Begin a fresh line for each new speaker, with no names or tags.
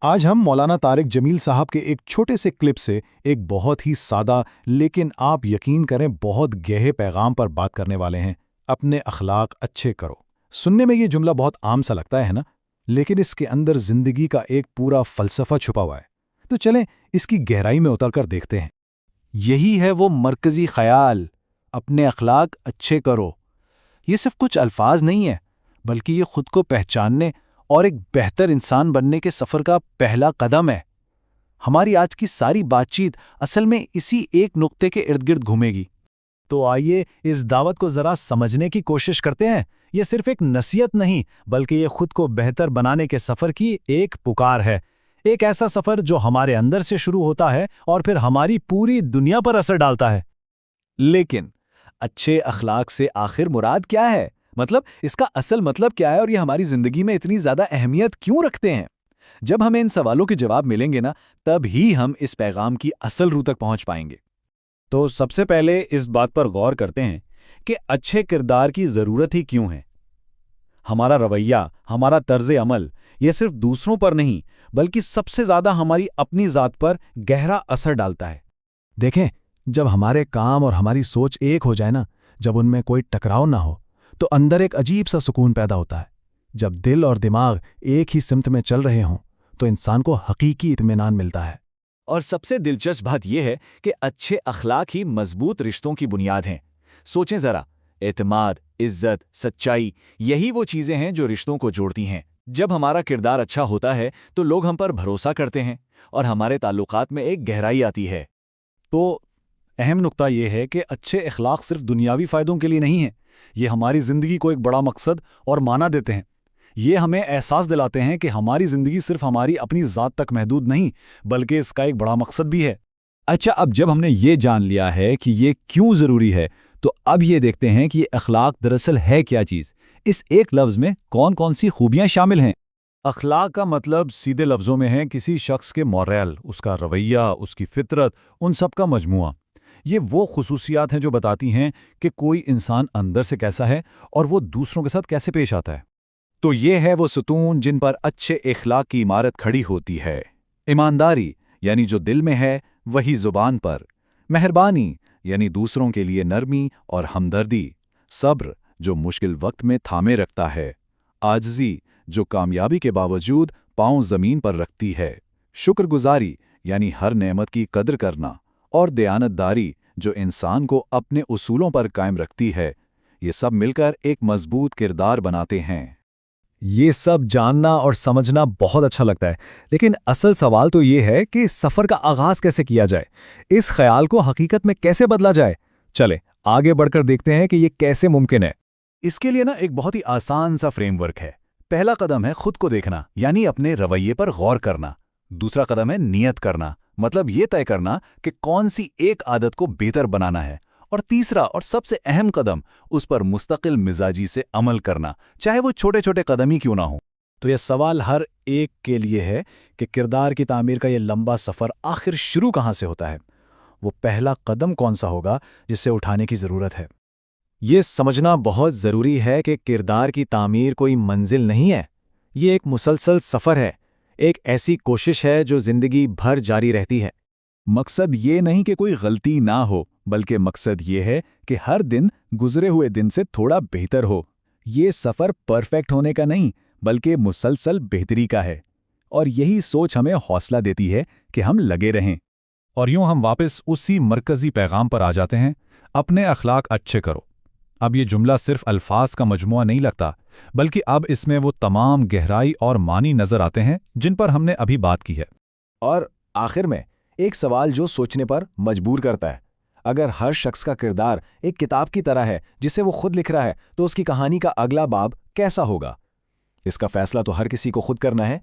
آج ہم مولانا طارق جمیل صاحب کے ایک چھوٹے سے کلپ سے ایک بہت ہی سادہ لیکن آپ یقین کریں بہت گہرے پیغام پر بات کرنے والے ہیں۔ اپنے اخلاق اچھے کرو۔ سننے میں یہ جملہ بہت عام سا لگتا ہے نا، لیکن اس کے اندر زندگی کا ایک پورا فلسفہ چھپا ہوا ہے۔ تو چلیں اس کی گہرائی میں اتر کر دیکھتے ہیں۔
یہی ہے وہ مرکزی خیال، اپنے اخلاق اچھے کرو۔ یہ صرف کچھ الفاظ نہیں ہے، بلکہ یہ خود کو پہچاننے اور ایک بہتر انسان بننے کے سفر کا پہلا قدم ہے۔ ہماری آج کی ساری بات چیت اصل میں اسی ایک نقطے کے ارد گرد گھومے گی۔
تو آئیے اس دعوت کو ذرا سمجھنے کی کوشش کرتے ہیں۔ یہ صرف ایک نصیحت نہیں، بلکہ یہ خود کو بہتر بنانے کے سفر کی ایک پکار ہے۔ ایک ایسا سفر جو ہمارے اندر سے شروع ہوتا ہے اور پھر ہماری پوری دنیا پر اثر ڈالتا ہے۔
لیکن اچھے اخلاق سے آخر مراد کیا ہے؟ مطلب اس کا اصل مطلب کیا ہے، اور یہ ہماری زندگی میں اتنی زیادہ اہمیت کیوں رکھتے ہیں؟ جب ہمیں ان سوالوں کے جواب ملیں گے نا، تب ہی ہم اس پیغام کی اصل روح تک پہنچ پائیں گے۔
تو سب سے پہلے اس بات پر غور کرتے ہیں کہ اچھے کردار کی ضرورت ہی کیوں ہے۔ ہمارا رویہ، ہمارا طرز عمل، یہ صرف دوسروں پر نہیں بلکہ سب سے زیادہ ہماری اپنی ذات پر گہرا اثر ڈالتا ہے۔
دیکھیں، جب ہمارے کام اور ہماری سوچ ایک ہو جائے نا، جب ان میں کوئی ٹکراؤ نہ ہو، تو اندر ایک عجیب سا سکون پیدا ہوتا ہے۔ جب دل اور دماغ ایک ہی سمت میں چل رہے ہوں تو انسان کو حقیقی اطمینان ملتا ہے۔
اور سب سے دلچسپ بات یہ ہے کہ اچھے اخلاق ہی مضبوط رشتوں کی بنیاد ہیں۔ سوچیں ذرا، اعتماد، عزت، سچائی، یہی وہ چیزیں ہیں جو رشتوں کو جوڑتی ہیں۔ جب ہمارا کردار اچھا ہوتا ہے تو لوگ ہم پر بھروسہ کرتے ہیں اور ہمارے تعلقات میں ایک گہرائی آتی ہے۔
تو اہم نقطہ یہ ہے کہ اچھے اخلاق صرف دنیاوی فائدوں کے لیے نہیں ہیں، یہ ہماری زندگی کو ایک بڑا مقصد اور معنی دیتے ہیں۔ یہ ہمیں احساس دلاتے ہیں کہ ہماری زندگی صرف ہماری اپنی ذات تک محدود نہیں، بلکہ اس کا ایک بڑا مقصد بھی ہے۔
اچھا، اب جب ہم نے یہ جان لیا ہے کہ یہ کیوں ضروری ہے، تو اب یہ دیکھتے ہیں کہ یہ اخلاق دراصل ہے کیا چیز۔ اس ایک لفظ میں کون کون سی خوبیاں شامل ہیں؟
اخلاق کا مطلب سیدھے لفظوں میں ہے کسی شخص کے مورل، اس کا رویہ، اس کی فطرت، ان سب کا مجموعہ۔ یہ وہ خصوصیات ہیں جو بتاتی ہیں کہ کوئی انسان اندر سے کیسا ہے اور وہ دوسروں کے ساتھ کیسے پیش آتا ہے۔
تو یہ ہے وہ ستون جن پر اچھے اخلاق کی عمارت کھڑی ہوتی ہے۔ ایمانداری یعنی جو دل میں ہے وہی زبان پر، مہربانی یعنی دوسروں کے لیے نرمی اور ہمدردی، صبر جو مشکل وقت میں تھامے رکھتا ہے، عاجزی جو کامیابی کے باوجود پاؤں زمین پر رکھتی ہے، شکر گزاری یعنی ہر نعمت کی قدر کرنا، اور دیانتداری جو انسان کو اپنے اصولوں پر قائم رکھتی ہے۔ یہ سب مل کر ایک مضبوط کردار بناتے ہیں۔
یہ سب جاننا اور سمجھنا بہت اچھا لگتا ہے، لیکن اصل سوال تو یہ ہے کہ اس سفر کا آغاز کیسے کیا جائے، اس خیال کو حقیقت میں کیسے بدلا جائے۔ چلیں آگے بڑھ کر دیکھتے ہیں کہ یہ کیسے ممکن ہے۔
اس کے لیے ایک بہت ہی آسان سا فریم ورک ہے۔ پہلا قدم ہے خود کو دیکھنا، یعنی اپنے رویے پر غور کرنا۔ دوسرا قدم ہے نیت کرنا، مطلب یہ طے کرنا کہ کون سی ایک عادت کو بہتر بنانا ہے۔ اور تیسرا اور سب سے اہم قدم، اس پر مستقل مزاجی سے عمل کرنا، چاہے وہ چھوٹے چھوٹے قدم ہی کیوں نہ ہوں۔
تو یہ سوال ہر ایک کے لیے ہے کہ کردار کی تعمیر کا یہ لمبا سفر آخر شروع کہاں سے ہوتا ہے؟ وہ پہلا قدم کون سا ہوگا جسے اٹھانے کی ضرورت ہے؟ یہ سمجھنا بہت ضروری ہے کہ کردار کی تعمیر کوئی منزل نہیں ہے، یہ ایک مسلسل سفر ہے، ایک ایسی کوشش ہے جو زندگی بھر جاری رہتی ہے۔
مقصد یہ نہیں کہ کوئی غلطی نہ ہو، بلکہ مقصد یہ ہے کہ ہر دن گزرے ہوئے دن سے تھوڑا بہتر ہو۔ یہ سفر پرفیکٹ ہونے کا نہیں، بلکہ مسلسل بہتری کا ہے، اور یہی سوچ ہمیں حوصلہ دیتی ہے کہ ہم لگے رہیں۔
اور یوں ہم واپس اسی مرکزی پیغام پر آ جاتے ہیں، اپنے اخلاق اچھے کرو۔ اب یہ جملہ صرف الفاظ کا مجموعہ نہیں لگتا، بلکہ اب اس میں وہ تمام گہرائی اور معنی نظر آتے ہیں جن پر ہم نے ابھی بات کی ہے۔
اور آخر میں ایک سوال جو سوچنے پر مجبور کرتا ہے، اگر ہر شخص کا کردار ایک کتاب کی طرح ہے جسے وہ خود لکھ رہا ہے، تو اس کی کہانی کا اگلا باب کیسا ہوگا؟ اس کا فیصلہ تو ہر کسی کو خود کرنا ہے،